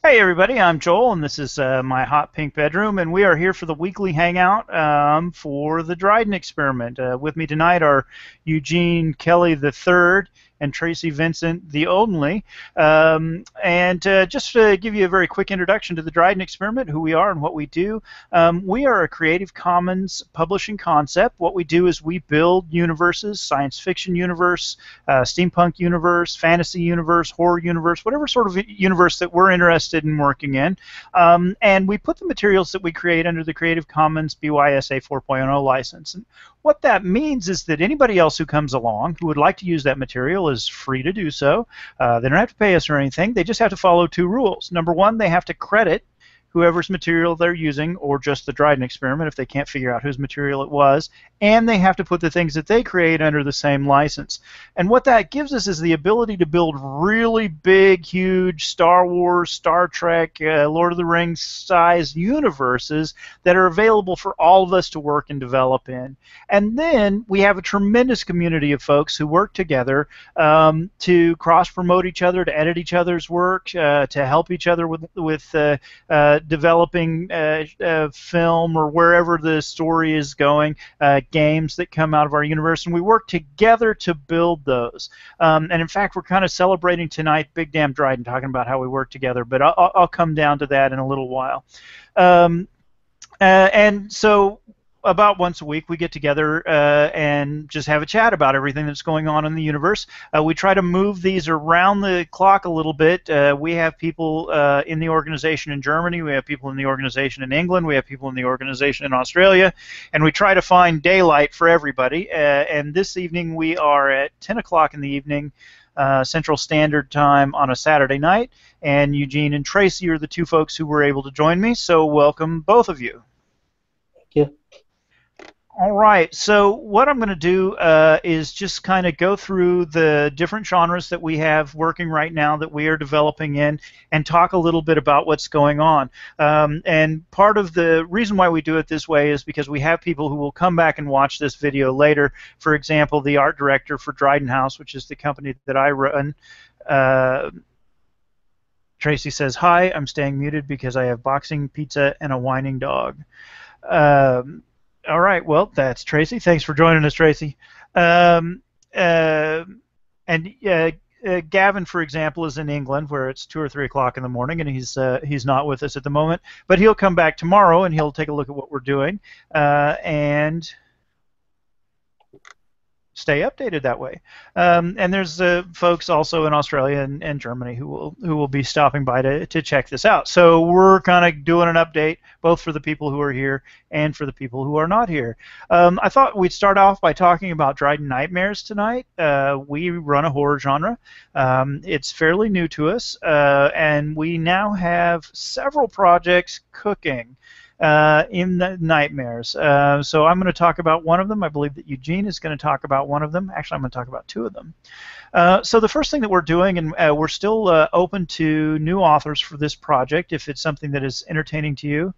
Hey everybody, I'm Joel, and this is my hot pink bedroom, and we are here for the weekly hangout for the Dryden experiment. With me tonight are Eugene Kelly III and Tracy Vincent the Only. And just to give you a very quick introduction to the Dryden experiment, who we are and what we do, we are a Creative Commons publishing concept. What we do is we build universes, science fiction universe, steampunk universe, fantasy universe, horror universe, whatever sort of universe that we're interested in working in. And we put the materials that we create under the Creative Commons BYSA 4.0 license. And what that means is that anybody else who comes along who would like to use that material is free to do so. They don't have to pay us or anything. They just have to follow two rules. Number one, they have to credit whoever's material they're using, or just the Dryden experiment if they can't figure out whose material it was, and they have to put the things that they create under the same license. And what that gives us is the ability to build really big, huge Star Wars, Star Trek, Lord of the Rings size universes that are available for all of us to work and develop in. And then we have a tremendous community of folks who work together to cross-promote each other, to edit each other's work, to help each other with developing film or wherever the story is going, games that come out of our universe, and we work together to build those. And in fact, we're kind of celebrating tonight Big Damn Dryden, talking about how we work together, but I'll come down to that in a little while. And so about once a week we get together and just have a chat about everything that's going on in the universe. We try to move these around the clock a little bit. We have people in the organization in Germany, we have people in the organization in England, we have people in the organization in Australia, and we try to find daylight for everybody. And this evening we are at 10 o'clock in the evening Central Standard Time on a Saturday night, and Eugene and Tracy are the two folks who were able to join me, so welcome both of you. Thank you. All right, so what I'm going to do is just kind of go through the different genres that we have working right now that we are developing in and talk a little bit about what's going on. And part of the reason why we do it this way is because we have people who will come back and watch this video later. For example, the art director for Dryden House, which is the company that I run, Tracy says, "Hi, I'm staying muted because I have boxing, pizza, and a whining dog." All right, well, that's Tracy. Thanks for joining us, Tracy. Um, uh, and Gavin, for example, is in England, where it's 2 or 3 o'clock in the morning, and he's not with us at the moment. But he'll come back tomorrow, and he'll take a look at what we're doing, and stay updated that way. And there's folks also in Australia and Germany who will be stopping by to check this out. So we're kind of doing an update both for the people who are here and for the people who are not here. I thought we'd start off by talking about Dryden Nightmares tonight. We run a horror genre. It's fairly new to us, and we now have several projects cooking in the Nightmares. So I'm going to talk about one of them. I believe that Eugene is going to talk about one of them. Actually, I'm going to talk about two of them. So the first thing that we're doing, and we're still open to new authors for this project if it's something that is entertaining to you.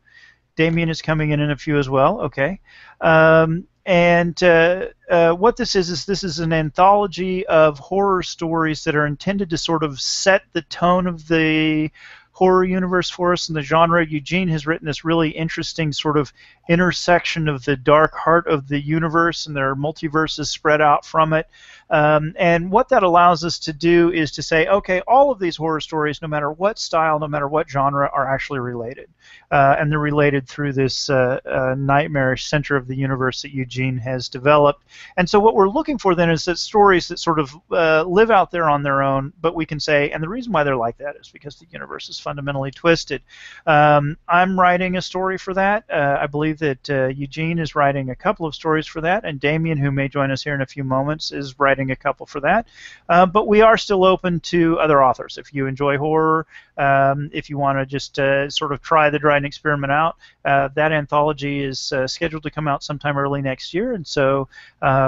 Damien is coming in a few as well. Okay. And what this is this is an anthology of horror stories that are intended to sort of set the tone of the horror universe for us in the genre. Eugene has written this really interesting sort of intersection of the dark heart of the universe, and there are multiverses spread out from it. And what that allows us to do is to say, okay, all of these horror stories, no matter what style, no matter what genre, are actually related. And they're related through this nightmarish center of the universe that Eugene has developed. And so what we're looking for then is that stories that sort of live out there on their own, but we can say, and the reason why they're like that is because the universe is fundamentally twisted. I'm writing a story for that. I believe that Eugene is writing a couple of stories for that, and Damien, who may join us here in a few moments, is writing a couple for that. But we are still open to other authors. If you enjoy horror, if you want to just sort of try the Dryden experiment out, that anthology is scheduled to come out sometime early next year, and so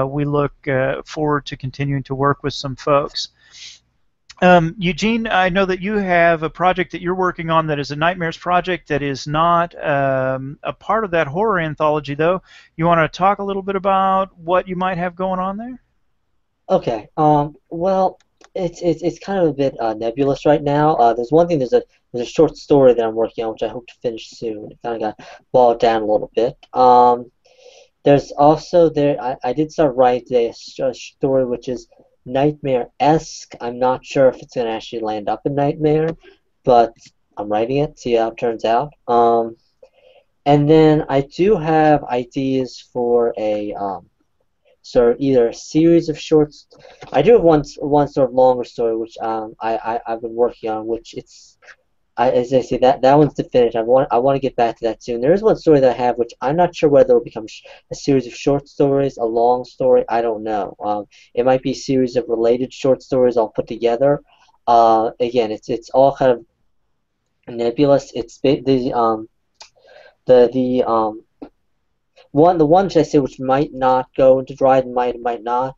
we look forward to continuing to work with some folks. Eugene, I know that you have a project that you're working on that is a Nightmares project that is not a part of that horror anthology, though. You want to talk a little bit about what you might have going on there? Okay. Well, It's kind of a bit nebulous right now. There's one thing. There's a short story that I'm working on, which I hope to finish soon. It kind of got bogged down a little bit. There's also I did start writing today a story which is nightmare-esque. I'm not sure if it's gonna actually land up in nightmare, but I'm writing it. See how it turns out. And then I do have ideas for a sort of either a series of shorts. I do have one sort of longer story which I've been working on, which as I say, that one's to finish. I want to get back to that soon. There is one story that I have which I'm not sure whether it'll become a series of short stories, a long story. I don't know. It might be a series of related short stories all put together. Again, it's all kind of nebulous. It's the the one should I say which might not go into Dryden, might not,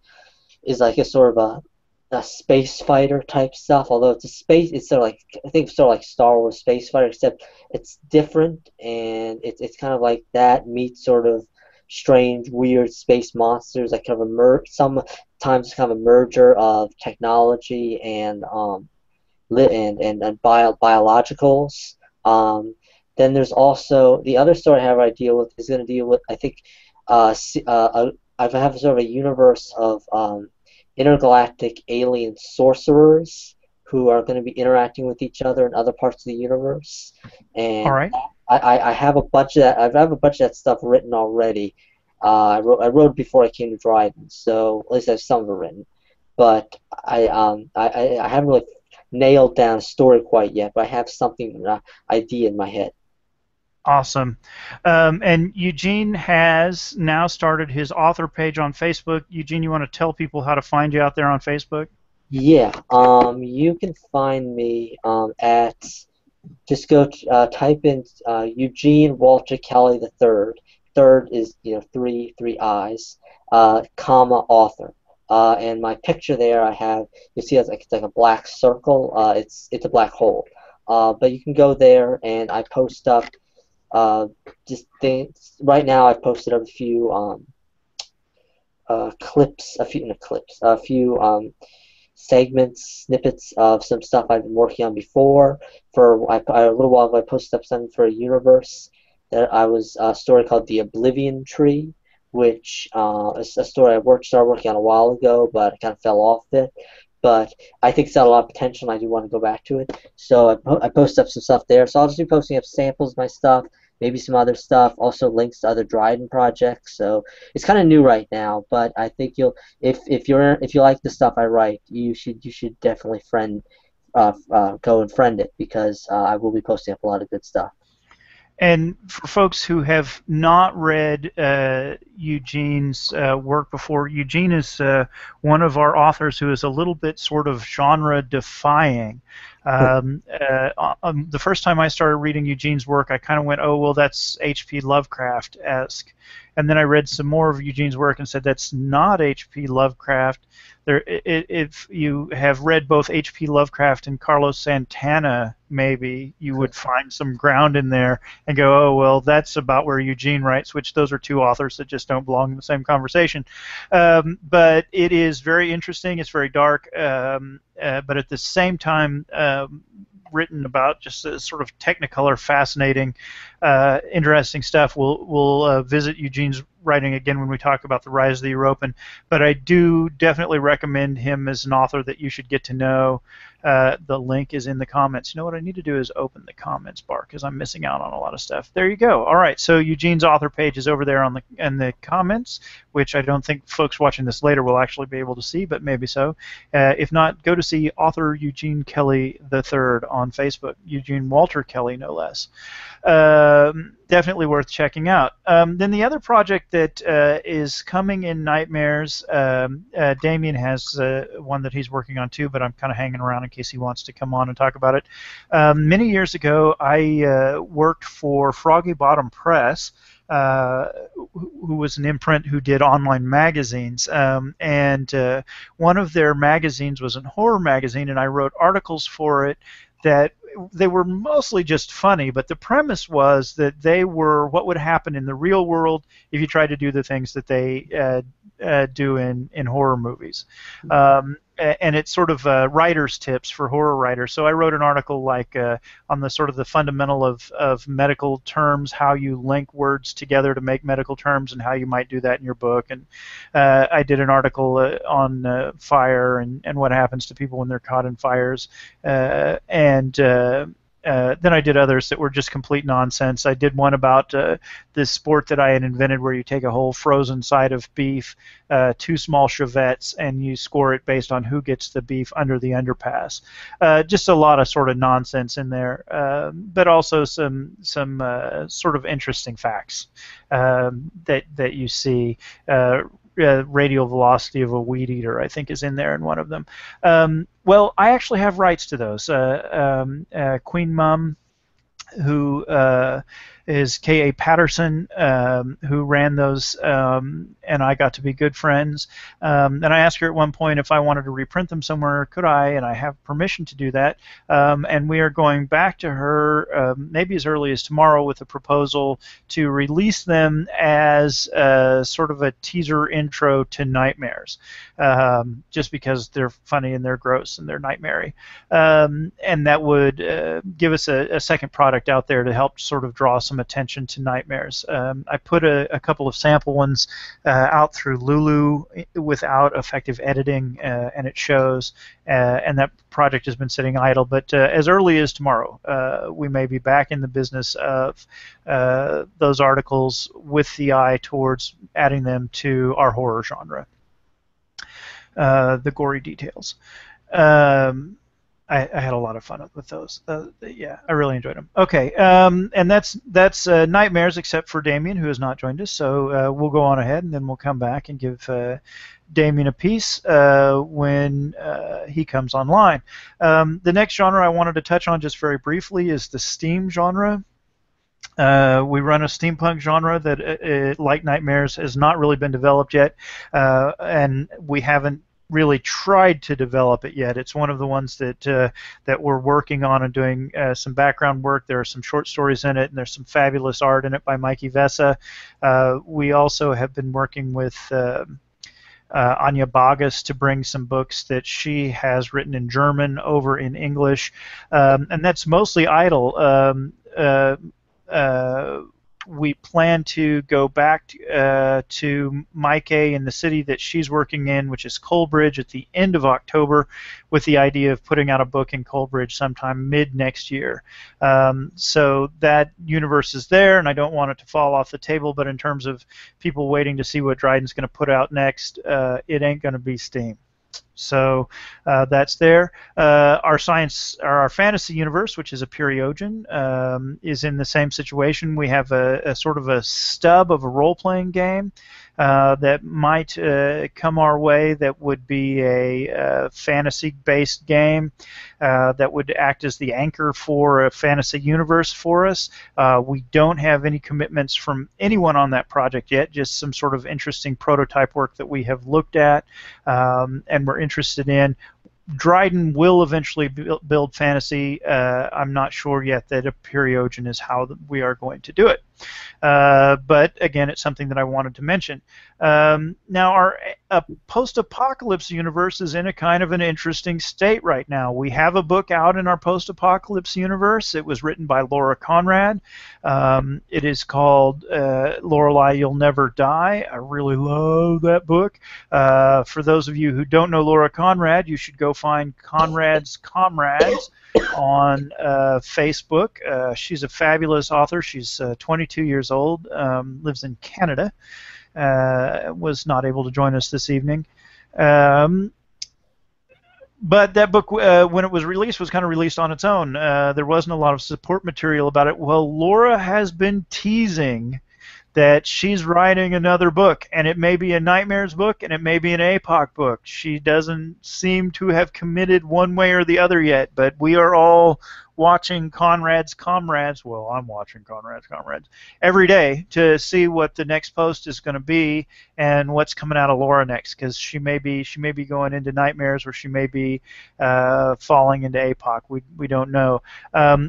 is like a sort of a space fighter type stuff. Although it's sort of like, I think sort of like Star Wars space fighter, except it's different, and it's kind of like that meets sort of strange, weird space monsters that kind of emerge. Sometimes it's kind of a merger of technology and biologicals. Um, then there's also the other story I have I deal with is going to deal with, I think, I have sort of a universe of intergalactic alien sorcerers who are going to be interacting with each other in other parts of the universe, All and right. I have a bunch of that. I have a bunch of that stuff written already. I wrote it before I came to Dryden, so at least I have some of it written. But I haven't really nailed down a story quite yet, but I have something, idea in my head. Awesome. And Eugene has now started his author page on Facebook. Eugene, you want to tell people how to find you out there on Facebook? Yeah, you can find me at just go type in Eugene Walter Kelly the third. Third is three I's, comma author. And my picture there I have, you see it's like a black circle. It's a black hole. But you can go there and I post up just things. Right now I've posted up a few clips, a few segments, snippets of some stuff I've been working on before. A little while ago, I posted up something for a universe that I was a story called The Oblivion Tree, which is a story started working on a while ago, but I kind of fell off it. But I think it's got a lot of potential, and I do want to go back to it. So I posted up some stuff there. So I'll just be posting up samples of my stuff, maybe some other stuff, also links to other Dryden projects. So it's kind of new right now, but I think if you like the stuff I write, you should definitely go and friend it because I will be posting up a lot of good stuff. And for folks who have not read Eugene's work before, Eugene is one of our authors who is a little bit sort of genre defying. The first time I started reading Eugene's work, I kind of went, oh, well, that's H.P. Lovecraft-esque. And then I read some more of Eugene's work and said, that's not H.P. Lovecraft. If you have read both H.P. Lovecraft and Carlos Santana, maybe you would find some ground in there and go, oh, well, that's about where Eugene writes, which those are two authors that just don't belong in the same conversation. But it is very interesting. It's very dark. But at the same time, written about just a sort of technicolor, fascinating, interesting stuff. We'll visit Eugene's writing again when we talk about the rise of the European. But I do definitely recommend him as an author that you should get to know. The link is in the comments. You know what I need to do is open the comments bar because I'm missing out on a lot of stuff. There you go. All right, so Eugene's author page is over there in the comments, which I don't think folks watching this later will actually be able to see, but maybe so. If not, go to see author Eugene Kelly III on Facebook, Eugene Walter Kelly, no less. Definitely worth checking out. Then the other project that is coming in Nightmares, Damien has one that he's working on too, but I'm kind of hanging around in case he wants to come on and talk about it. Many years ago, I worked for Froggy Bottom Press, who was an imprint who did online magazines. And one of their magazines was a horror magazine, and I wrote articles for it that they were mostly just funny, but the premise was that they were what would happen in the real world if you tried to do the things that they do in horror movies. And it's sort of writer's tips for horror writers. So I wrote an article like on the sort of the fundamental of medical terms, how you link words together to make medical terms, and how you might do that in your book. And I did an article on fire and what happens to people when they're caught in fires. Then I did others that were just complete nonsense. I did one about this sport that I had invented where you take a whole frozen side of beef, two small chevettes, and you score it based on who gets the beef under the underpass. Just a lot of sort of nonsense in there, but also some sort of interesting facts that you see. Radial velocity of a weed eater, I think, is in there in one of them. Well, I actually have rights to those. Queen Mum, who is K.A. Patterson, who ran those, and I got to be good friends. And I asked her at one point if I wanted to reprint them somewhere, could I? And I have permission to do that. And we are going back to her maybe as early as tomorrow with a proposal to release them as sort of a teaser intro to Nightmares, just because they're funny and they're gross and they're nightmare-y. And that would give us a second product out there to help sort of draw some attention to Nightmares. I put a couple of sample ones out through Lulu without effective editing, and it shows. And that project has been sitting idle. But as early as tomorrow, we may be back in the business of those articles with the eye towards adding them to our horror genre. The gory details. I had a lot of fun with those. Yeah, I really enjoyed them. Okay, and that's Nightmares, except for Damien, who has not joined us. So we'll go on ahead, and then we'll come back and give Damien a piece when he comes online. The next genre I wanted to touch on just very briefly is the steam genre. We run a steampunk genre that, like Nightmares, has not really been developed yet, and we haven't really tried to develop it yet. It's one of the ones that we're working on and doing some background work. There are some short stories in it, and there's some fabulous art in it by Mikey Vessa. We also have been working with Anya Bagas to bring some books that she has written in German over in English, and that's mostly idle. We plan to go back to Mike in the city that she's working in, which is Coalbridge, at the end of October, with the idea of putting out a book in Coalbridge sometime mid next year. So that universe is there, and I don't want it to fall off the table, but in terms of people waiting to see what Dryden's going to put out next, it ain't going to be Steam. So that's there. Our fantasy universe, which is a Periogen, is in the same situation. We have a sort of a stub of a role-playing game that might come our way. That would be a fantasy-based game that would act as the anchor for a fantasy universe for us. We don't have any commitments from anyone on that project yet, just some sort of interesting prototype work that we have looked at and we're interested in. Dryden will eventually build fantasy. I'm not sure yet that a Periogen is how we are going to do it. But again, it's something that I wanted to mention. Now, our post-apocalypse universe is in a kind of an interesting state right now. We have a book out in our post-apocalypse universe. It was written by Laura Conrad. It is called Lorelei, You'll Never Die. I really love that book. For those of you who don't know Laura Conrad, you should go find Conrad's Comrades on Facebook. She's a fabulous author. She's 22 years old, lives in Canada, was not able to join us this evening. But that book, when it was released, was kind of released on its own. There wasn't a lot of support material about it. Well, Laura has been teasing that she's writing another book, and it may be a Nightmares book, and it may be an APOC book. She doesn't seem to have committed one way or the other yet, but we are all watching Conrad's Comrades. Well, I'm watching Conrad's Comrades every day to see what the next post is going to be and what's coming out of Laura next, because she may be going into Nightmares, or she may be falling into APOC. We don't know.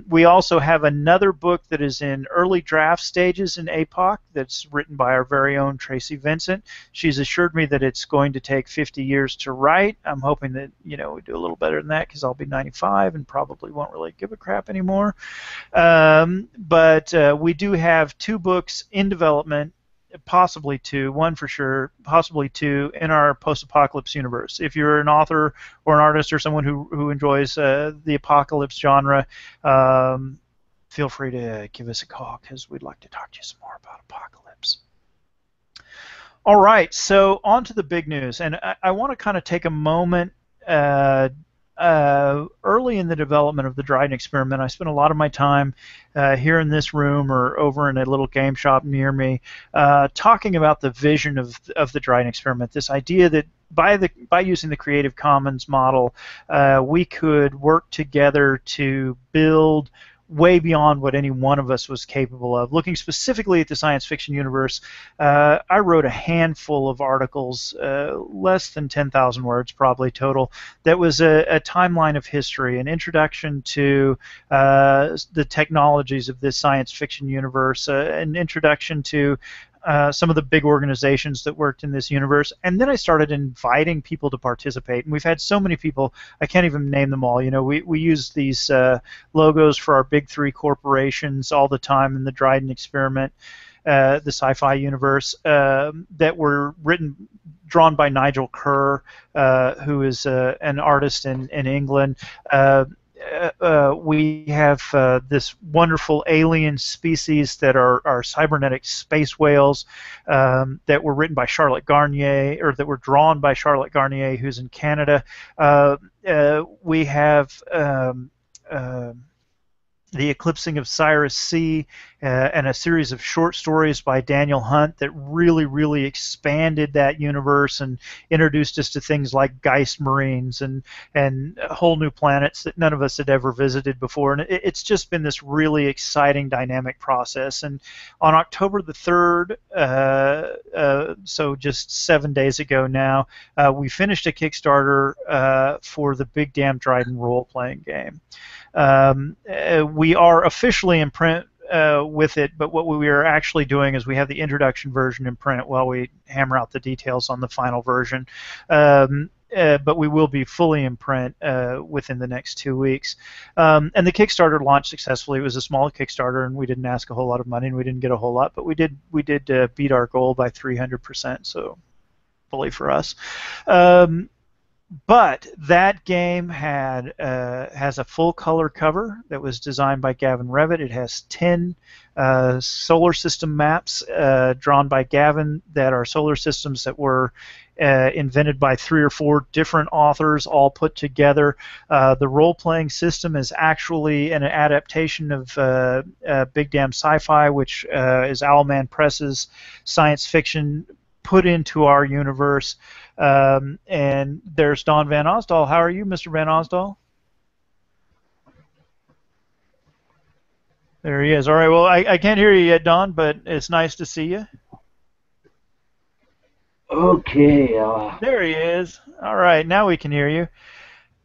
We also have another book that is in early draft stages in APOC that's written by our very own Tracy Vincent. She's assured me that it's going to take 50 years to write. I'm hoping that we do a little better than that, because I'll be 95 and probably won't really give a crap anymore. But we do have 2 books in development, possibly 2, one for sure, possibly 2 in our post-apocalypse universe. If you're an author or an artist or someone who enjoys the apocalypse genre, feel free to give us a call, because we'd like to talk to you some more about apocalypse. All right, so on to the big news, and I want to kind of take a moment. Early in the development of the Dryden experiment, I spent a lot of my time here in this room or over in a little game shop near me, talking about the vision of the Dryden experiment. This idea that by using the Creative Commons model, we could work together to build way beyond what any one of us was capable of. Looking specifically at the science fiction universe, I wrote a handful of articles, less than 10,000 words probably total, that was a timeline of history, an introduction to the technologies of this science fiction universe, an introduction to some of the big organizations that worked in this universe, and then I started inviting people to participate. And we've had so many people, I can't even name them all. We use these logos for our big 3 corporations all the time in the Dryden experiment, the sci-fi universe, that were drawn by Nigel Kerr, who is an artist in England. We have this wonderful alien species that are cybernetic space whales, that were written by Charlotte Garnier, or that were drawn by Charlotte Garnier, who's in Canada. We have The Eclipsing of Cyrus C, and a series of short stories by Daniel Hunt that really, really expanded that universe and introduced us to things like Geist Marines and whole new planets that none of us had ever visited before. And it's just been this really exciting, dynamic process. And on October the 3rd, so just 7 days ago now, we finished a Kickstarter for the Big Damn Dryden role-playing game. We are officially in print with it, but what we are actually doing is we have the introduction version in print while we hammer out the details on the final version. But we will be fully in print within the next 2 weeks. And the Kickstarter launched successfully. It was a small Kickstarter, and we didn't ask a whole lot of money, and we didn't get a whole lot, but we did beat our goal by 300%, so fully for us. But that game has a full color cover that was designed by Gavin Revitt. It has 10 solar system maps drawn by Gavin that are solar systems that were invented by 3 or 4 different authors, all put together. The role-playing system is actually an adaptation of Big Damn Sci-Fi, which is Owlman Press's science fiction put into our universe. And there's Don Van Osdal. How are you, Mr. Van Osdal? There he is. All right, well, I can't hear you yet, Don, but it's nice to see you. Okay. There he is. All right, now we can hear you.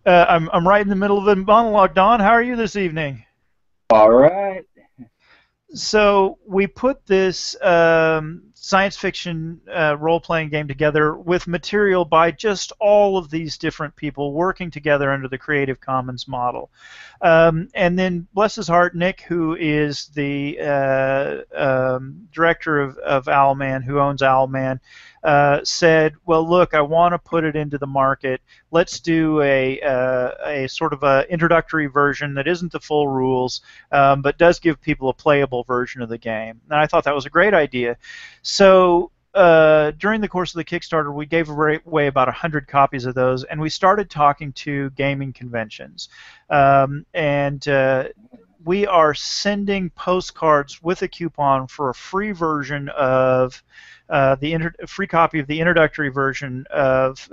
I'm right in the middle of the monologue, Don. How are you this evening? All right. So we put this science fiction role-playing game together with material by just all of these different people working together under the Creative Commons model. And then, bless his heart, Nick, who is the director of Owlman, who owns Owlman, said, well, look, I want to put it into the market. Let's do a sort of a introductory version that isn't the full rules, but does give people a playable version of the game. And I thought that was a great idea. So during the course of the Kickstarter, we gave away about 100 copies of those, and we started talking to gaming conventions. we are sending postcards with a coupon for a free version of free copy of the introductory version of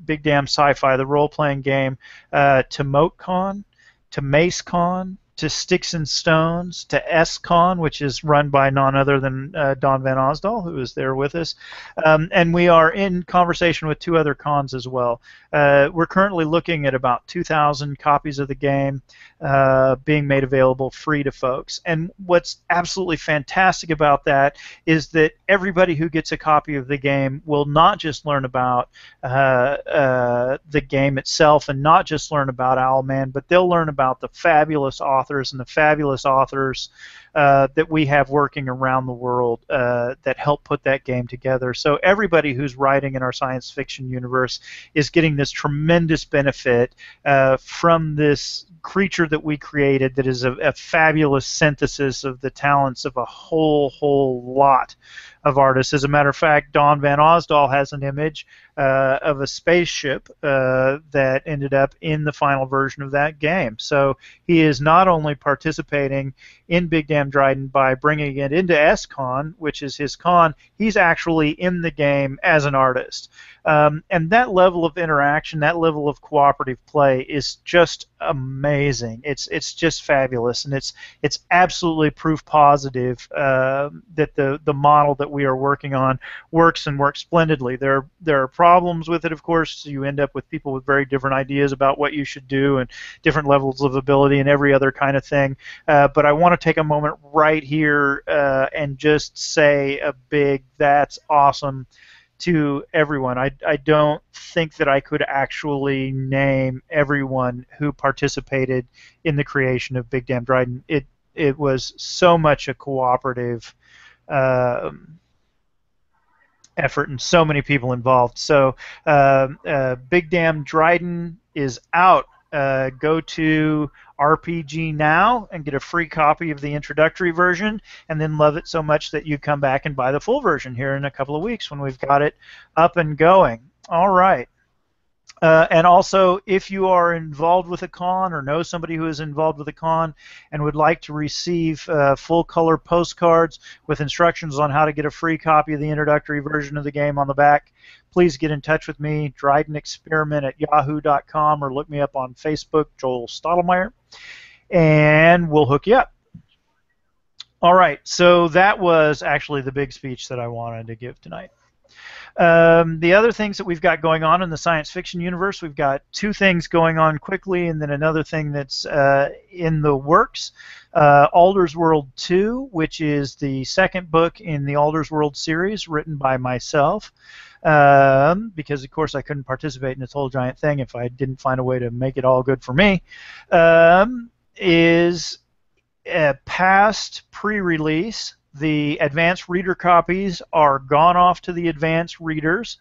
Big Damn Sci-Fi, the role-playing game, to MoteCon, to MaceCon, to Sticks and Stones, to SCon, which is run by none other than Don Van Osdal, who is there with us. And we are in conversation with 2 other cons as well. We're currently looking at about 2,000 copies of the game being made available free to folks. And what's absolutely fantastic about that is that everybody who gets a copy of the game will not just learn about the game itself and not just learn about Owlman, but they'll learn about the fabulous authors and the fabulous authors that we have working around the world that help put that game together. So everybody who's writing in our science fiction universe is getting this tremendous benefit from this creature that we created that is a fabulous synthesis of the talents of a whole lot of artists. As a matter of fact, Don Van Osdal has an image of a spaceship that ended up in the final version of that game. So he is not only participating in Big Damn Dryden by bringing it into SCon, which is his con, he's actually in the game as an artist. And that level of interaction, that level of cooperative play is just amazing. It's just fabulous, and it's absolutely proof positive that the model that we are working on works and works splendidly. There are problems with it, of course. So you end up with people with very different ideas about what you should do and different levels of ability and every other kind of thing. But I want to take a moment right here and just say a big "that's awesome" to everyone. I don't think that I could actually name everyone who participated in the creation of Big Damn Dryden. It was so much a cooperative effort and so many people involved. So Big Damn Dryden is out. Go to RPG Now and get a free copy of the introductory version, and then love it so much that you come back and buy the full version here in a couple of weeks when we've got it up and going. All right. And also, if you are involved with a con or know somebody who is involved with a con and would like to receive full-color postcards with instructions on how to get a free copy of the introductory version of the game on the back, please get in touch with me, drydenexperiment@yahoo.com, or look me up on Facebook, Joel Stottlemyre, and we'll hook you up. All right, so that was actually the big speech that I wanted to give tonight. The other things that we've got going on in the science fiction universe, we've got 2 things going on quickly, and then another thing that's in the works. Alder's World 2, which is the second book in the Alder's World series, written by myself, because, of course, I couldn't participate in this whole giant thing if I didn't find a way to make it all good for me, is past pre-release. The advanced reader copies are gone off to the advanced readers.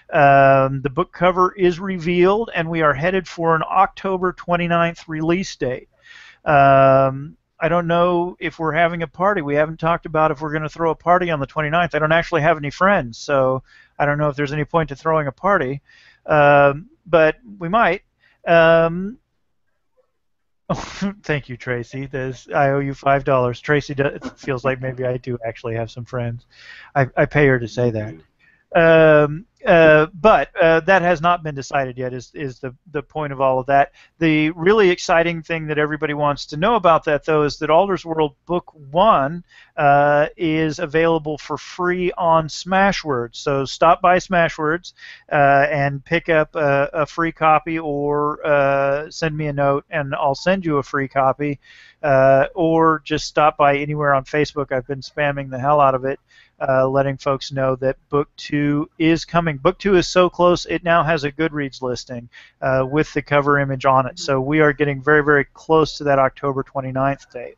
The book cover is revealed, and we are headed for an October 29th release date. I don't know if we're having a party. We haven't talked about if we're going to throw a party on the 29th. I don't actually have any friends, so I don't know if there's any point to throwing a party, but we might. Thank you, Tracy. I owe you $5. Tracy feels like maybe I do actually have some friends. I pay her to say that. But that has not been decided yet, is the point of all of that. The really exciting thing that everybody wants to know about that, though, is that Alder's World Book 1 is available for free on Smashwords. So stop by Smashwords and pick up a free copy, or send me a note and I'll send you a free copy, or just stop by anywhere on Facebook. I've been spamming the hell out of it, letting folks know that Book 2 is coming. Book 2 is so close, it now has a Goodreads listing with the cover image on it. So we are getting very, very close to that October 29th date.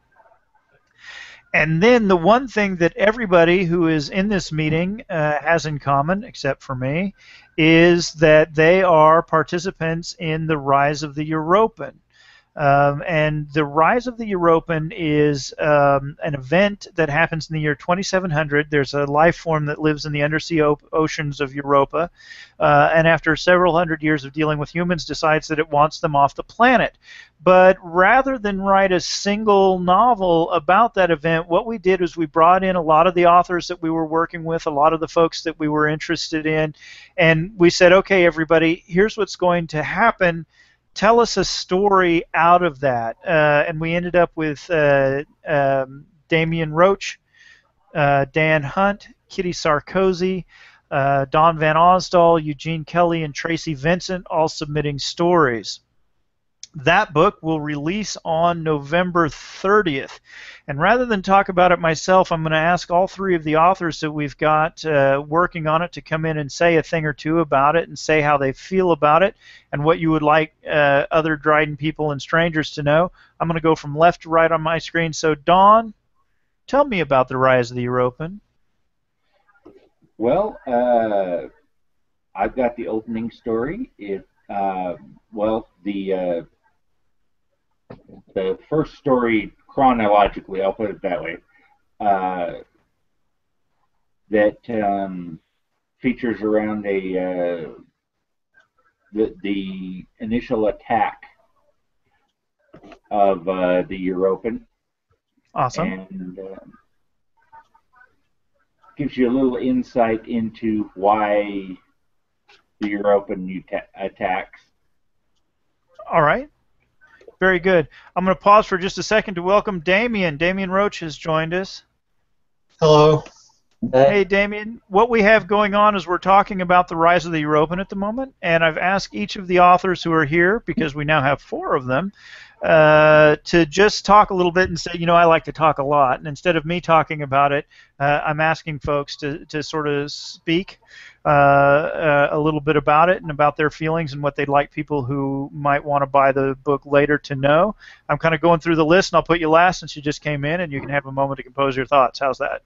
And then the one thing that everybody who is in this meeting has in common, except for me, is that they are participants in the Rise of the European. And the Rise of the Europan is an event that happens in the year 2700. There's a life form that lives in the undersea oceans of Europa, and after several hundred years of dealing with humans, decides that it wants them off the planet. But rather than write a single novel about that event, what we did was we brought in a lot of the authors that we were working with, a lot of the folks that we were interested in, and we said, okay, everybody, here's what's going to happen. Tell us a story out of that. And we ended up with Damian Roach, Dan Hunt, Kitty Sarkozy, Don Van Osdal, Eugene Kelly, and Tracy Vincent all submitting stories. That book will release on November 30th. And rather than talk about it myself, I'm going to ask all three of the authors that we've got working on it to come in and say a thing or two about it and say how they feel about it and what you would like other Dryden people and strangers to know. I'm going to go from left to right on my screen. So, Don, tell me about the Rise of the Europan. Well, I've got the opening story. The first story chronologically, I'll put it that way, that features around the initial attack of the Europan. Awesome. And gives you a little insight into why the Europan attacks. All right. Very good. I'm going to pause for just a second to welcome Damian. Damian Roach has joined us. Hello. Hey, Damian. What we have going on is we're talking about the Rise of the Europan at the moment, and I've asked each of the authors who are here, because we now have 4 of them, to just talk a little bit and say, you know, I like to talk a lot, and instead of me talking about it, I'm asking folks to sort of speak a little bit about it and about their feelings and what they'd like people who might want to buy the book later to know. I'm kind of going through the list, and I'll put you last since you just came in, and you can have a moment to compose your thoughts. How's that?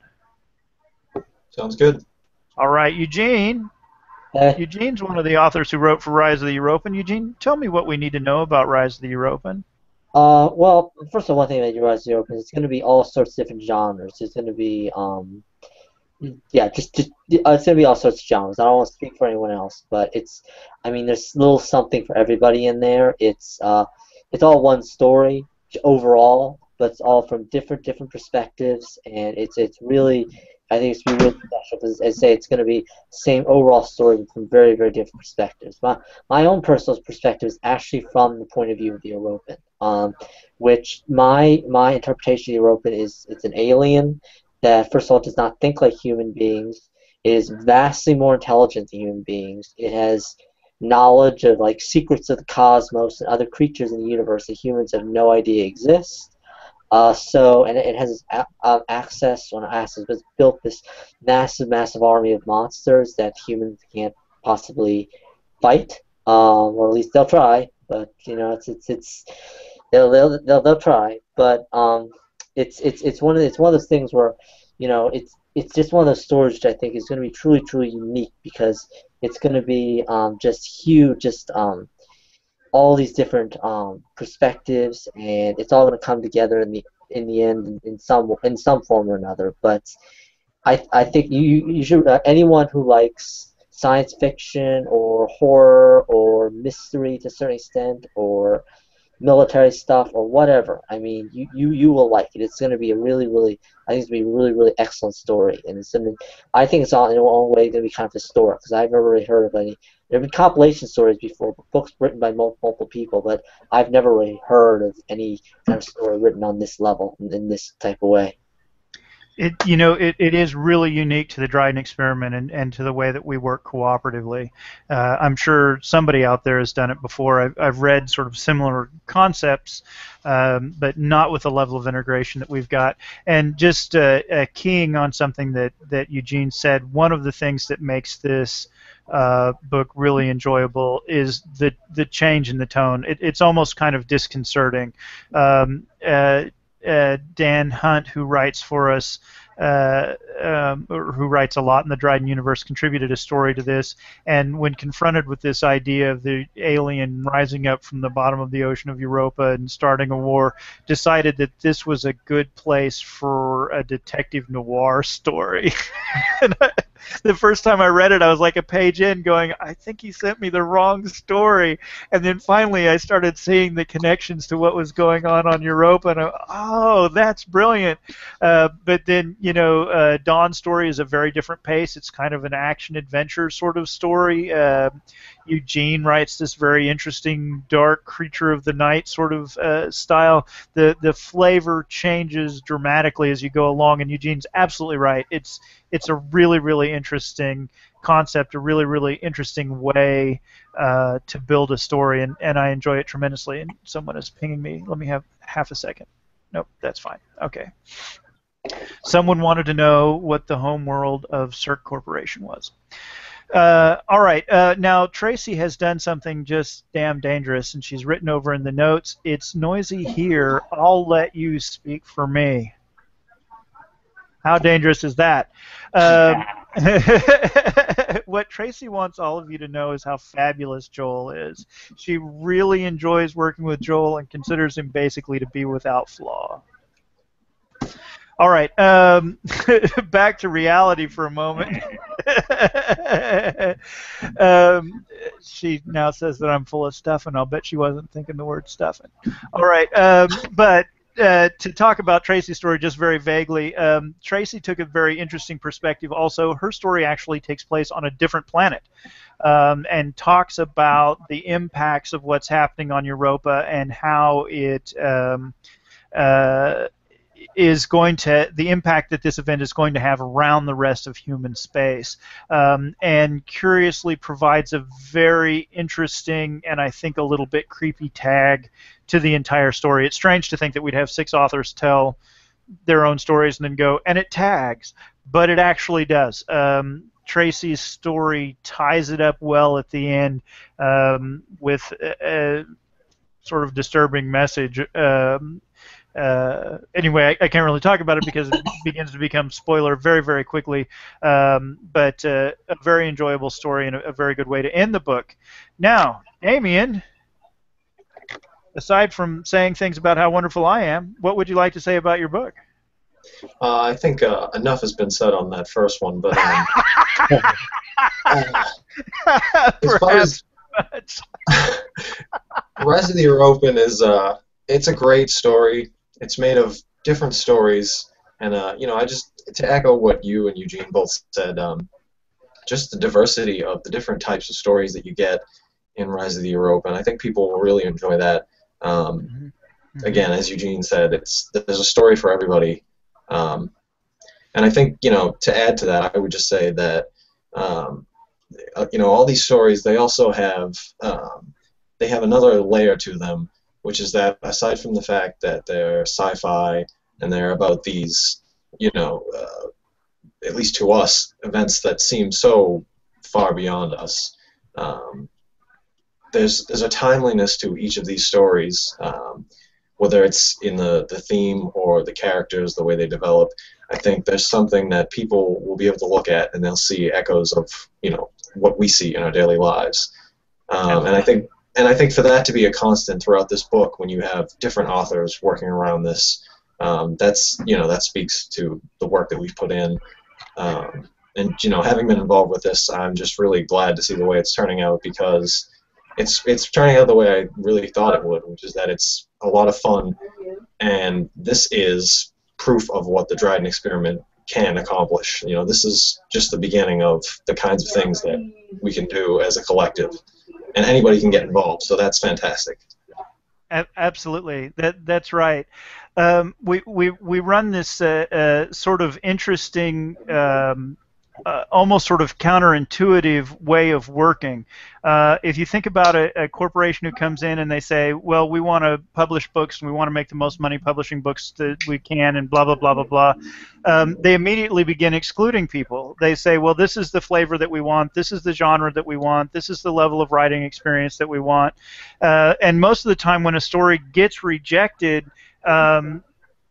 Sounds good. All right, Eugene. Eugene's one of the authors who wrote for Rise of the Europan. Eugene, tell me what we need to know about Rise of the Europan. Well, first of all, one thing about Rise of the Europan is it's going to be all sorts of different genres. It's going to be, it's going to be all sorts of genres. I don't want to speak for anyone else, but there's a little something for everybody in there. It's all one story overall, but it's all from different perspectives, and it's really. I think it's going to be really special because, as I say, it's going to be the same overall story but from very, very different perspectives. My own personal perspective is actually from the point of view of the Europan, which my interpretation of the Europan is it's an alien that, first of all, does not think like human beings. It is vastly more intelligent than human beings. It has knowledge of like secrets of the cosmos and other creatures in the universe that humans have no idea exist. And it has access, but it's built this massive army of monsters that humans can't possibly fight, or at least they'll try. But you know, they'll try. But it's one of those things where, you know, it's just one of those stories which I think is going to be truly unique because it's going to be just huge, all these different perspectives, and it's all going to come together in the end in some form or another. But I think you should anyone who likes science fiction or horror or mystery to a certain extent or military stuff or whatever, I mean, you will like it. It's going to be I think it's going to be a really excellent story, and I think it's all in its own way going to be kind of historic because I've never really heard of any. There have been compilation stories before, books written by multiple people, but I've never really heard of any kind of story written on this level in this type of way. It is really unique to the Dryden experiment and to the way that we work cooperatively. I'm sure somebody out there has done it before. I've read sort of similar concepts, but not with the level of integration that we've got. And just keying on something that Eugene said, one of the things that makes this book really enjoyable is the change in the tone. It's almost kind of disconcerting. Dan Hunt, who writes for us, who writes a lot in the Dryden universe, contributed a story to this. And when confronted with this idea of the alien rising up from the bottom of the ocean of Europa and starting a war, decided that this was a good place for a detective noir story. And the first time I read it, I was like a page in going, I think he sent me the wrong story. And then finally I started seeing the connections to what was going on Europa, and oh, that's brilliant. But then, Dawn's story is a very different pace. It's kind of an action-adventure sort of story. Eugene writes this very interesting dark creature of the night sort of style. The flavor changes dramatically as you go along, and Eugene's absolutely right. It's a really, really interesting concept, a really, really interesting way to build a story, and I enjoy it tremendously. And someone is pinging me. Let me have half a second. Nope, that's fine. Okay. Someone wanted to know what the home world of Cirque Corporation was. All right. Now, Tracy has done something just damn dangerous, and she's written over in the notes, "It's noisy here. I'll let you speak for me." How dangerous is that? What Tracy wants all of you to know is how fabulous Joel is. She really enjoys working with Joel and considers him basically to be without flaw. All right, back to reality for a moment. She now says that I'm full of stuffing. I'll bet she wasn't thinking the word stuffing. All right, but to talk about Tracy's story just very vaguely, Tracy took a very interesting perspective also. Her story actually takes place on a different planet and talks about the impacts of what's happening on Europa and how it is going to, the impact that this event is going to have around the rest of human space, and curiously provides a very interesting and I think a little bit creepy tag to the entire story. It's strange to think that we'd have 6 authors tell their own stories and then go, and it tags, but it actually does. Tracy's story ties it up well at the end with a sort of disturbing message. Anyway, I can't really talk about it because it begins to become spoiler very, very quickly. But a very enjoyable story and a very good way to end the book. Now, Damien, aside from saying things about how wonderful I am, what would you like to say about your book? I think enough has been said on that first one, but as far as Rise of the European is, it's a great story. It's made of different stories, and I just, to echo what you and Eugene both said, just the diversity of the different types of stories that you get in Rise of the European. I think people will really enjoy that. Again, as Eugene said, there's a story for everybody. And I think, to add to that, I would just say that, all these stories, they also have, they have another layer to them, which is that aside from the fact that they're sci-fi and they're about these, at least to us, events that seem so far beyond us, there's a timeliness to each of these stories, whether it's in the theme or the characters, the way they develop. I think there's something that people will be able to look at and they'll see echoes of, what we see in our daily lives. And I think for that to be a constant throughout this book, when you have different authors working around this, that speaks to the work that we've put in. And having been involved with this, I'm just really glad to see the way it's turning out, because it's turning out the way I really thought it would, which is that it's a lot of fun, and this is proof of what the Dryden experiment can accomplish. This is just the beginning of the kinds of things that we can do as a collective, and anybody can get involved, so that's fantastic. Absolutely, that's right. We run this sort of interesting, almost sort of counterintuitive way of working. If you think about a corporation who comes in and they say, well, we want to publish books and we want to make the most money publishing books that we can and blah, blah, blah, blah, blah, they immediately begin excluding people. They say, well, this is the flavor that we want, this is the genre that we want, this is the level of writing experience that we want. And most of the time when a story gets rejected,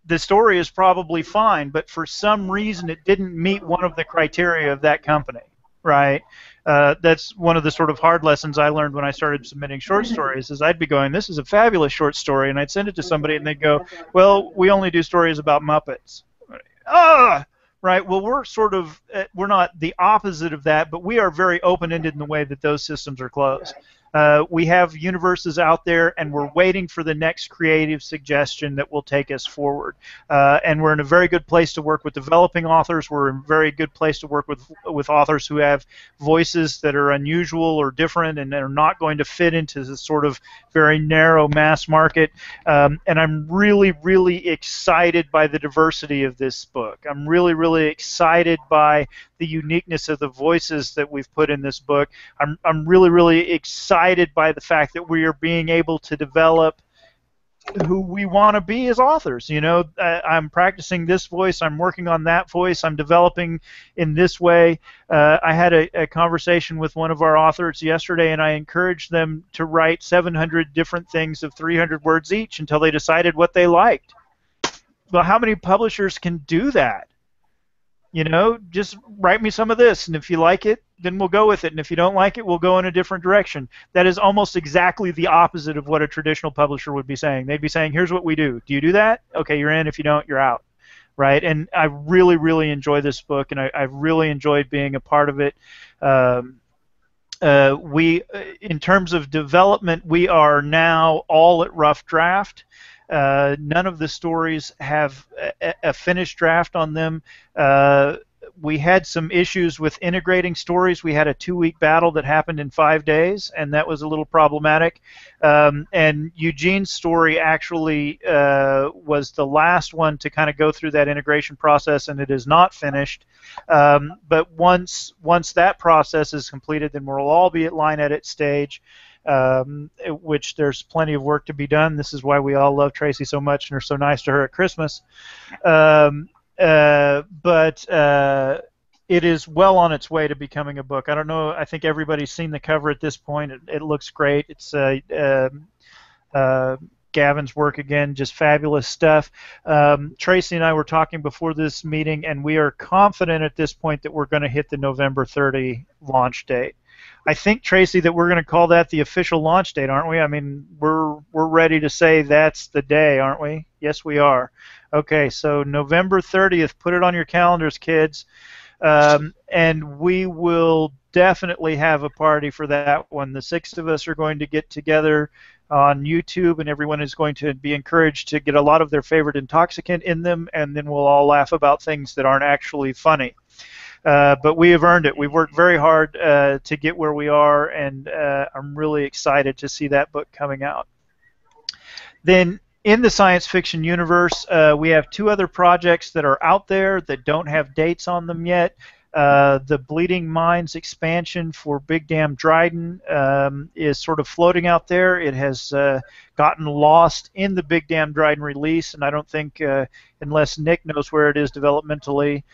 the story is probably fine, but for some reason it didn't meet one of the criteria of that company, right? That's one of the sort of hard lessons I learned when I started submitting short stories. Is I'd be going, "This is a fabulous short story," and I'd send it to somebody, and they'd go, "Well, we only do stories about Muppets." Ah, right. Well, we're sort of we're not the opposite of that, but we are very open-ended in the way that those systems are closed. We have universes out there, and we're waiting for the next creative suggestion that will take us forward. And we're in a very good place to work with developing authors. We're in a very good place to work with authors who have voices that are unusual or different and are not going to fit into this sort of very narrow mass market. And I'm really, really excited by the diversity of this book. I'm really, really excited by the uniqueness of the voices that we've put in this book. I'm really, really excited by the fact that we are being able to develop who we want to be as authors. You know, I'm practicing this voice, I'm working on that voice, I'm developing in this way. I had a conversation with one of our authors yesterday, and I encouraged them to write 700 different things of 300 words each until they decided what they liked. Well, how many publishers can do that? You know, just write me some of this, and if you like it, then we'll go with it, and if you don't like it, we'll go in a different direction. That is almost exactly the opposite of what a traditional publisher would be saying. They'd be saying, here's what we do. Do you do that? Okay, you're in. If you don't, you're out. Right? And I really, really enjoy this book, and I really enjoyed being a part of it. In terms of development, we are now all at rough draft. None of the stories have a finished draft on them. We had some issues with integrating stories. We had a 2-week battle that happened in 5 days, and that was a little problematic. And Eugene's story actually was the last one to kind of go through that integration process, and it is not finished. But once that process is completed, then we'll all be at line edit stage. Which there's plenty of work to be done. This is why we all love Tracy so much and are so nice to her at Christmas. But it is well on its way to becoming a book. I don't know. I think everybody's seen the cover at this point. It looks great. It's Gavin's work again, just fabulous stuff. Tracy and I were talking before this meeting, and we are confident at this point that we're going to hit the November 30 launch date. I think, Tracy, that we're going to call that the official launch date, aren't we? I mean, we're ready to say that's the day, aren't we? Yes, we are. Okay, so November 30th, put it on your calendars, kids. And we will definitely have a party for that one. The 6 of us are going to get together on YouTube, and everyone is going to be encouraged to get a lot of their favorite intoxicant in them, and then we'll all laugh about things that aren't actually funny. But we have earned it. We've worked very hard to get where we are, and I'm really excited to see that book coming out. Then in the science fiction universe, we have 2 other projects that are out there that don't have dates on them yet. The Bleeding Minds expansion for Big Damn Dryden is sort of floating out there. It has gotten lost in the Big Damn Dryden release, and I don't think, unless Nick knows where it is developmentally,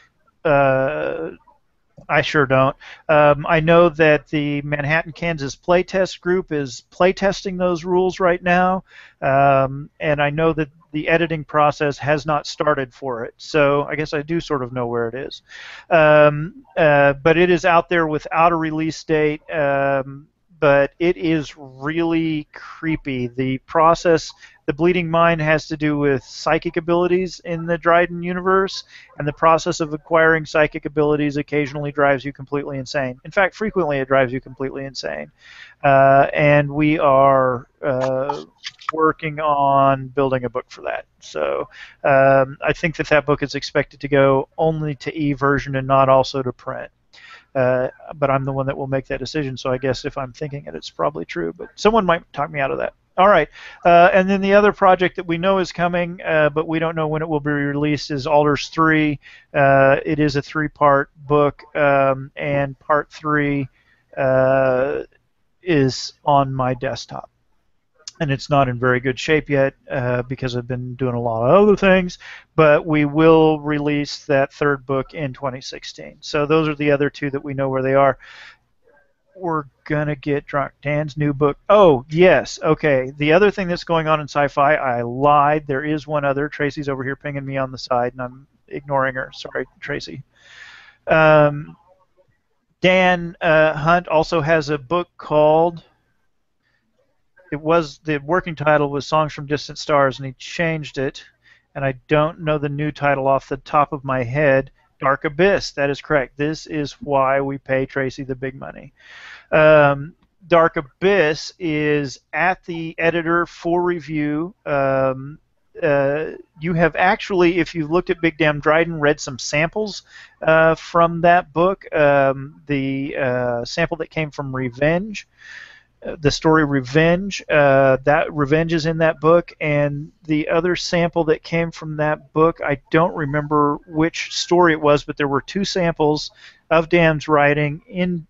I sure don't. I know that the Manhattan, Kansas playtest group is playtesting those rules right now, and I know that the editing process has not started for it. So I guess I do sort of know where it is. But it is out there without a release date. But it is really creepy. The process, the Bleeding Mind has to do with psychic abilities in the Dryden universe, and the process of acquiring psychic abilities occasionally drives you completely insane. In fact, frequently it drives you completely insane. And we are working on building a book for that. So I think that book is expected to go only to e-version and not also to print. But I'm the one that will make that decision, so I guess if I'm thinking it, it's probably true. But someone might talk me out of that. All right. And then the other project that we know is coming, but we don't know when it will be released, is Alders 3. It is a 3-part book, and part 3 is on my desktop. And it's not in very good shape yet because I've been doing a lot of other things, but we will release that 3rd book in 2016. So those are the other 2 that we know where they are. we're gonna get drunk. Dan's new book. Oh yes, okay. The other thing that's going on in sci-fi, I lied. There is one other. Tracy's over here pinging me on the side, and I'm ignoring her. Sorry, Tracy. Um, Dan Hunt also has a book called. It was the working title was Songs from Distant Stars, and he changed it, and I don't know the new title off the top of my head. Dark Abyss. That is correct. This is why we pay Tracy the big money. Um, Dark Abyss is at the editor for review. You have actually, if you've looked at Big Damn Dryden, read some samples from that book. The sample that came from Revenge, the story Revenge, that Revenge is in that book, and the other sample that came from that book, I don't remember which story it was, but there were two samples of Dam's writing in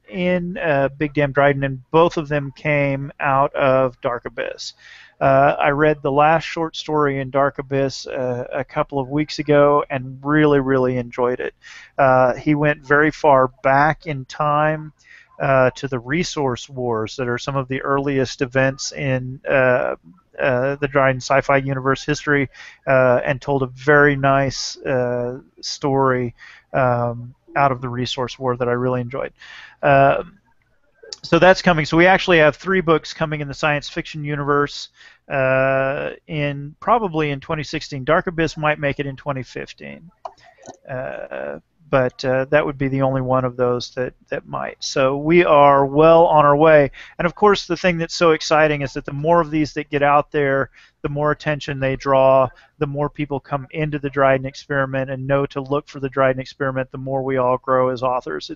Big Damn Dryden, and both of them came out of Dark Abyss. I read the last short story in Dark Abyss a couple of weeks ago and really, really enjoyed it. He went very far back in time to the resource wars that are some of the earliest events in the Dryden sci-fi universe history, and told a very nice story out of the resource war that I really enjoyed. So that's coming. So we actually have 3 books coming in the science fiction universe probably in 2016. Dark Abyss might make it in 2015. But that would be the only one of those that might. So we are well on our way. And of course, the thing that's so exciting is that the more of these that get out there, the more attention they draw, the more people come into the Dryden experiment and know to look for the Dryden experiment, the more we all grow as authors.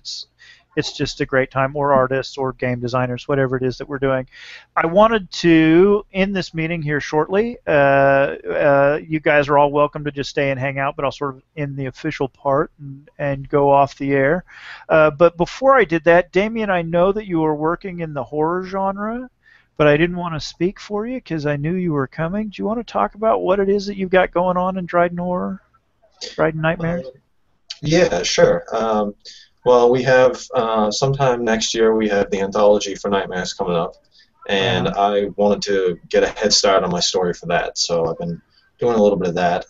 It's just a great time, or artists, or game designers, whatever it is that we're doing. I wanted to end this meeting here shortly. You guys are all welcome to just stay and hang out, but I'll sort of end the official part and go off the air. But before I did that, Damien, I know that you were working in the horror genre, but I didn't want to speak for you because I knew you were coming. Do you want to talk about what it is that you've got going on in Dryden Horror? Dryden Nightmares? Yeah, sure. Well, we have sometime next year we have the anthology for Nightmares coming up, and I wanted to get a head start on my story for that, so I've been doing a little bit of that.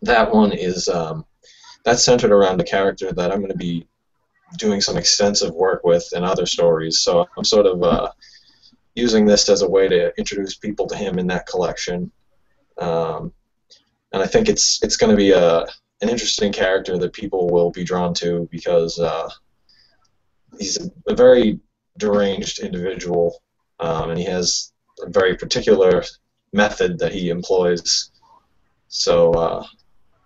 That one is that's centered around a character that I'm going to be doing some extensive work with in other stories, so I'm sort of using this as a way to introduce people to him in that collection, and I think it's going to be an interesting character that people will be drawn to because he's a very deranged individual, and he has a very particular method that he employs. So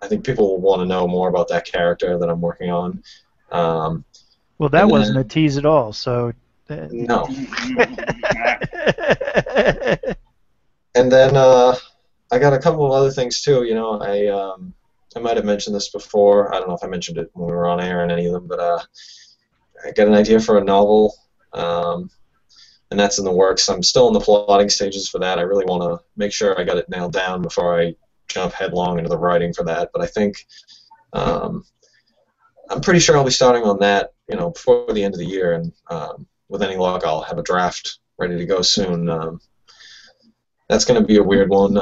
I think people will want to know more about that character that I'm working on. Well, that wasn't a tease at all, so... No. And then I got a couple of other things, too. You know, I might have mentioned this before. I don't know if I mentioned it when we were on air in any of them, but I got an idea for a novel, and that's in the works. I'm still in the plotting stages for that. I really want to make sure I got it nailed down before I jump headlong into the writing for that. But I think I'm pretty sure I'll be starting on that, you know, before the end of the year, and with any luck, I'll have a draft ready to go soon. That's going to be a weird one.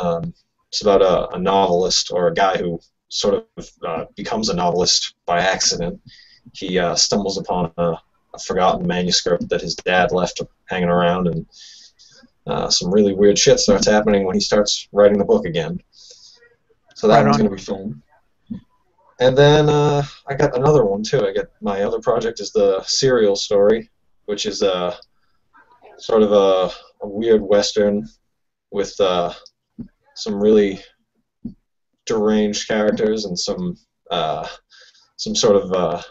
It's about a novelist, or a guy who sort of becomes a novelist by accident. He stumbles upon a forgotten manuscript that his dad left hanging around, and some really weird shit starts happening when he starts writing the book again. So that one's going to be fun. And then I got another one too. My other project is the Serial Story, which is sort of a weird western with some really deranged characters and some sort of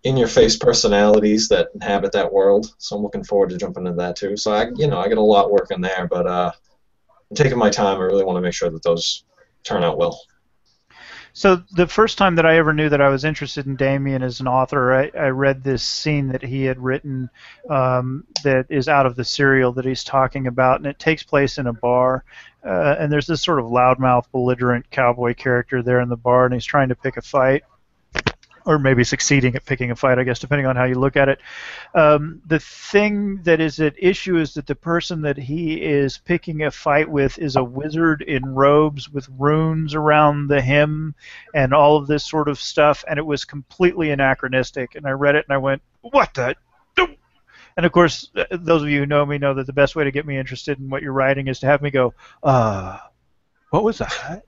in-your-face personalities that inhabit that world. So I'm looking forward to jumping into that too. So I got a lot working there, but I'm taking my time. I really want to make sure that those turn out well. So the first time that I ever knew that I was interested in Damien as an author, I read this scene that he had written that is out of the serial that he's talking about, and it takes place in a bar. And there's this sort of loudmouth, belligerent cowboy character there in the bar, and he's trying to pick a fight. or maybe succeeding at picking a fight, I guess, depending on how you look at it. The thing that is at issue is that the person that he is picking a fight with is a wizard in robes with runes around the hem and all of this sort of stuff, and it was completely anachronistic. And I read it and I went, what the? And of course, those of you who know me know that the best way to get me interested in what you're writing is to have me go, what was that?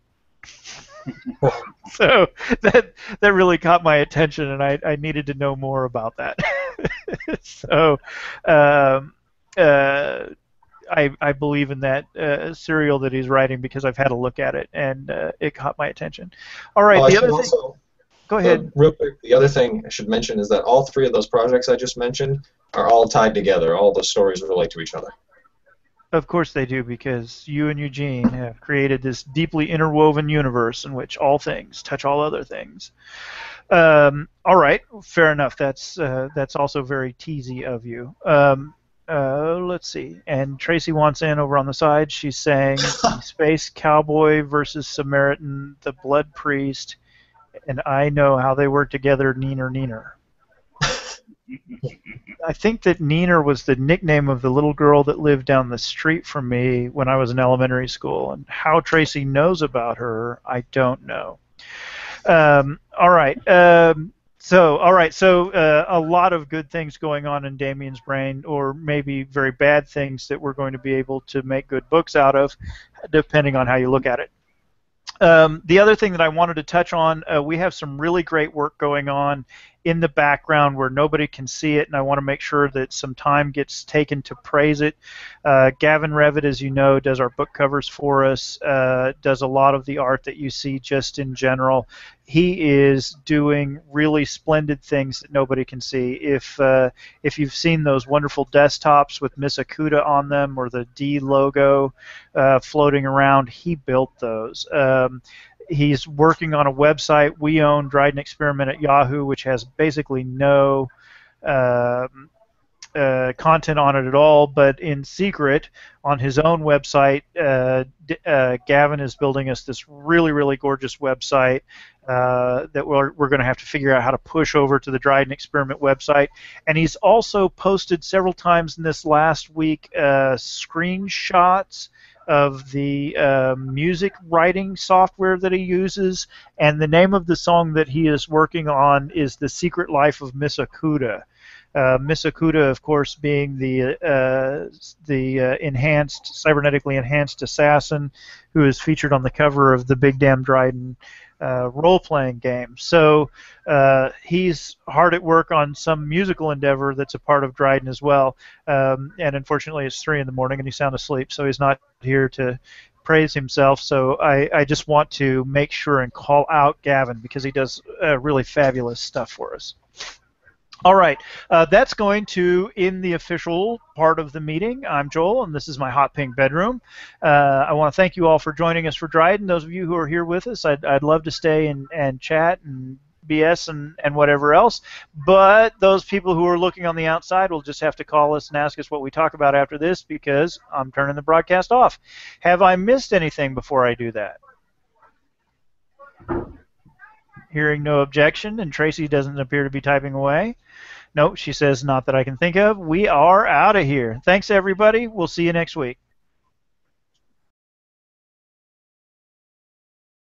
So that really caught my attention, and I needed to know more about that. So I believe in that serial that he's writing because I've had a look at it, and it caught my attention. All right, the other thing. Also, go ahead. Real quick, the other thing I should mention is that all three of those projects I just mentioned are all tied together. All the stories relate to each other. Of course they do, because you and Eugene have created this deeply interwoven universe in which all things touch all other things. All right, fair enough. That's also very teasy of you. Let's see. And Tracy wants in over on the side. She's saying Space Cowboy versus Samaritan, the Blood Priest, and I know how they work together, Neener. I think that Neener was the nickname of the little girl that lived down the street from me when I was in elementary school. And how Tracy knows about her, I don't know. All right. So a lot of good things going on in Damien's brain, or maybe very bad things that we're going to be able to make good books out of, depending on how you look at it. The other thing that I wanted to touch on, we have some really great work going on in the background where nobody can see it, and I want to make sure that some time gets taken to praise it. Gavin Revitt, as you know, does our book covers for us, does a lot of the art that you see just in general. He is doing really splendid things that nobody can see. If you've seen those wonderful desktops with Miss Akuta on them, or the D logo floating around, he built those. He's working on a website. We own Dryden Experiment at Yahoo, which has basically no content on it at all, but in secret on his own website, Gavin is building us this really, really gorgeous website that we're going to have to figure out how to push over to the Dryden Experiment website. And he's also posted several times in this last week screenshots of the music writing software that he uses, and the name of the song that he is working on is The Secret Life of Miss Akuta. Miss Akuta, of course, being the cybernetically enhanced assassin who is featured on the cover of the Big Damn Dryden role-playing game. So he's hard at work on some musical endeavor that's a part of Dryden as well. And unfortunately, it's 3 in the morning and he's sound asleep, so he's not here to praise himself. So I just want to make sure and call out Gavin because he does really fabulous stuff for us. All right, that's going to end the official part of the meeting. I'm Joel, and this is my hot pink bedroom. I want to thank you all for joining us for Dryden. Those of you who are here with us, I'd love to stay and chat and BS and whatever else. But those people who are looking on the outside will just have to call us and ask us what we talk about after this, because I'm turning the broadcast off. Have I missed anything before I do that? Hearing no objection, and Tracy doesn't appear to be typing away. No, she says not that I can think of. We are out of here. Thanks, everybody. We'll see you next week.